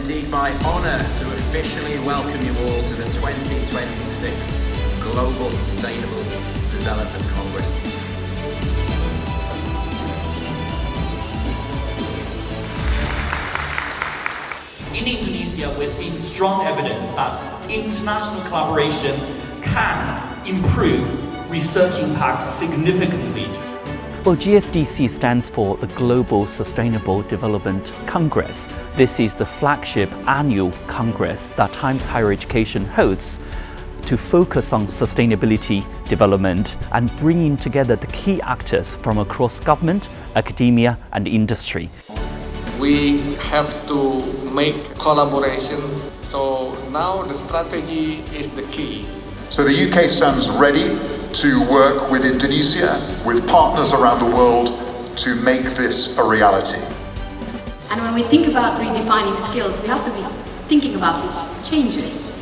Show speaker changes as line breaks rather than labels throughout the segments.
indeed my honour to officially welcome you all to the 2026 Global Sustainable Development Congress.
In Indonesia, we're seeing strong evidence that international collaboration can improve research impact significantly.
Well, GSDC stands for the Global Sustainable Development Congress. This is the flagship annual congress that Times Higher Education hosts to focus on sustainability development and bringing together the key actors from across government, academia and industry.
We have to make collaboration, so now the strategy is the key.
So the UK stands ready to work with Indonesia, with partners around the world to make this a reality.
And when we think about redefining skills, we have to be thinking about these changes.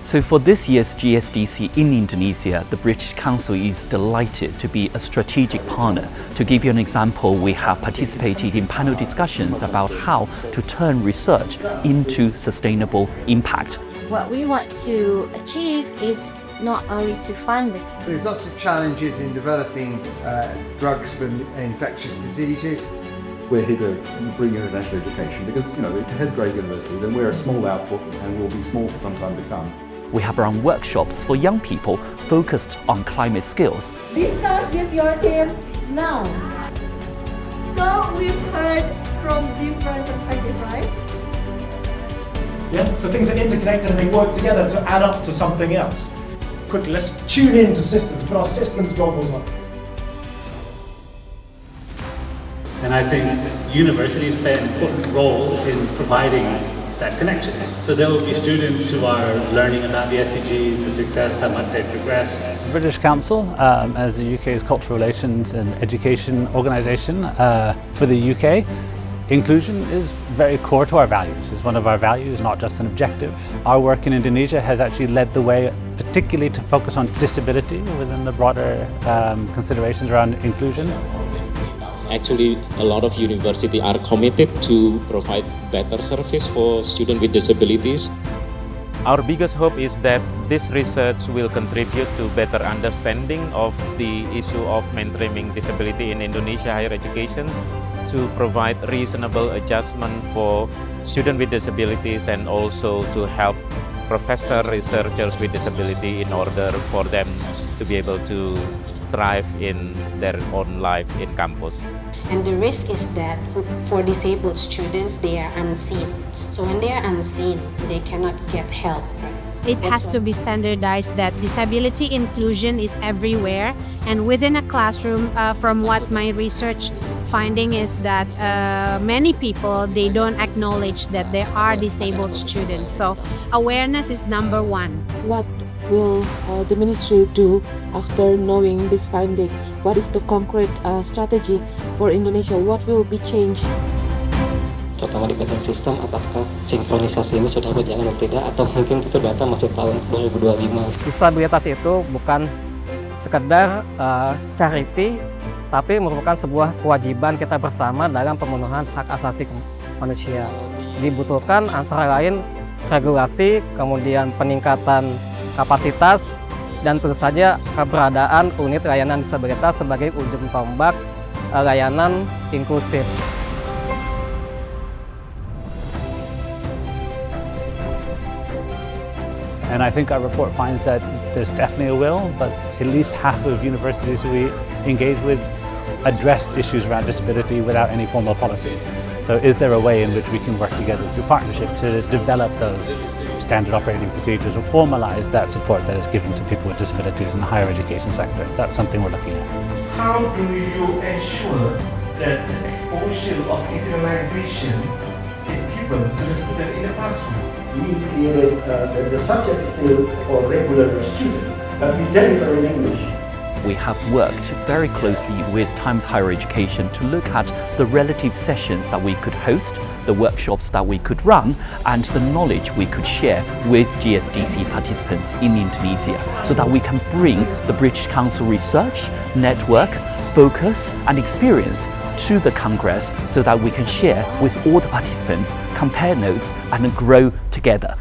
So for this year's GSDC in Indonesia, the British Council is delighted to be a strategic partner. To give you an example, we have participated in panel discussions about how to turn research into sustainable impact.
What we want to achieve is not only to fund it.
There's lots of challenges in developing drugs for infectious diseases.
We're here to bring international education because, it has great universities and we're a small output and will be small for some time to come.
We have run workshops for young people focused on climate skills.
Discuss with your team now. So we've heard from different perspectives, right?
Yeah, so things are interconnected and they work together to add up to something else. Quickly, let's tune in to systems, put our systems goggles on.
And I think universities play an important role in providing that connection. So there will be students who are learning about the SDGs, the success, how much they've progressed.
The British Council, as the UK's cultural relations and education organisation for the UK, inclusion is very core to our values. It's one of our values, not just an objective. Our work in Indonesia has actually led the way, particularly to focus on disability within the broader considerations around inclusion.
Actually, a lot of universities are committed to provide better service for students with disabilities.
Our biggest hope is that this research will contribute to better understanding of the issue of mainstreaming disability in Indonesia higher education, to provide reasonable adjustment for students with disabilities and also to help professor researchers with disability in order for them to be able to thrive in their own life in campus.
And the risk is that for disabled students, they are unseen. So when they are unseen, they cannot get help.
It has to be standardized that disability inclusion is everywhere, and within a classroom, from what my research finding is that many people, they don't acknowledge that there are disabled students. So awareness is number one.
What will the ministry do after knowing this finding? What is the concrete strategy for Indonesia? What will be changed?
Terutama di bagian sistem, apakah sinkronisasi ini sudah berjalan atau tidak, atau mungkin itu data masih tahun 2025.
Disabilitas itu bukan sekedar charity, tapi merupakan sebuah kewajiban kita bersama dalam pemenuhan hak asasi manusia. Dibutuhkan antara lain regulasi, kemudian peningkatan kapasitas, dan tentu saja keberadaan unit layanan disabilitas sebagai ujung tombak layanan inklusif.
And I think our report finds that there's definitely a will, but at least half of universities we engage with addressed issues around disability without any formal policies. So is there a way in which we can work together through partnership to develop those standard operating procedures or formalize that support that is given to people with disabilities in the higher education sector? That's something we're looking at.
How do you ensure that the exposure of internalization is given to the student in the classroom?
We created the subject is still for regular students, but we deliver in English.
We have worked very closely with Times Higher Education to look at the relative sessions that we could host, the workshops that we could run, and the knowledge we could share with GSDC participants in Indonesia, so that we can bring the British Council research, network, focus and experience to the Congress so that we can share with all the participants, compare notes, and grow together.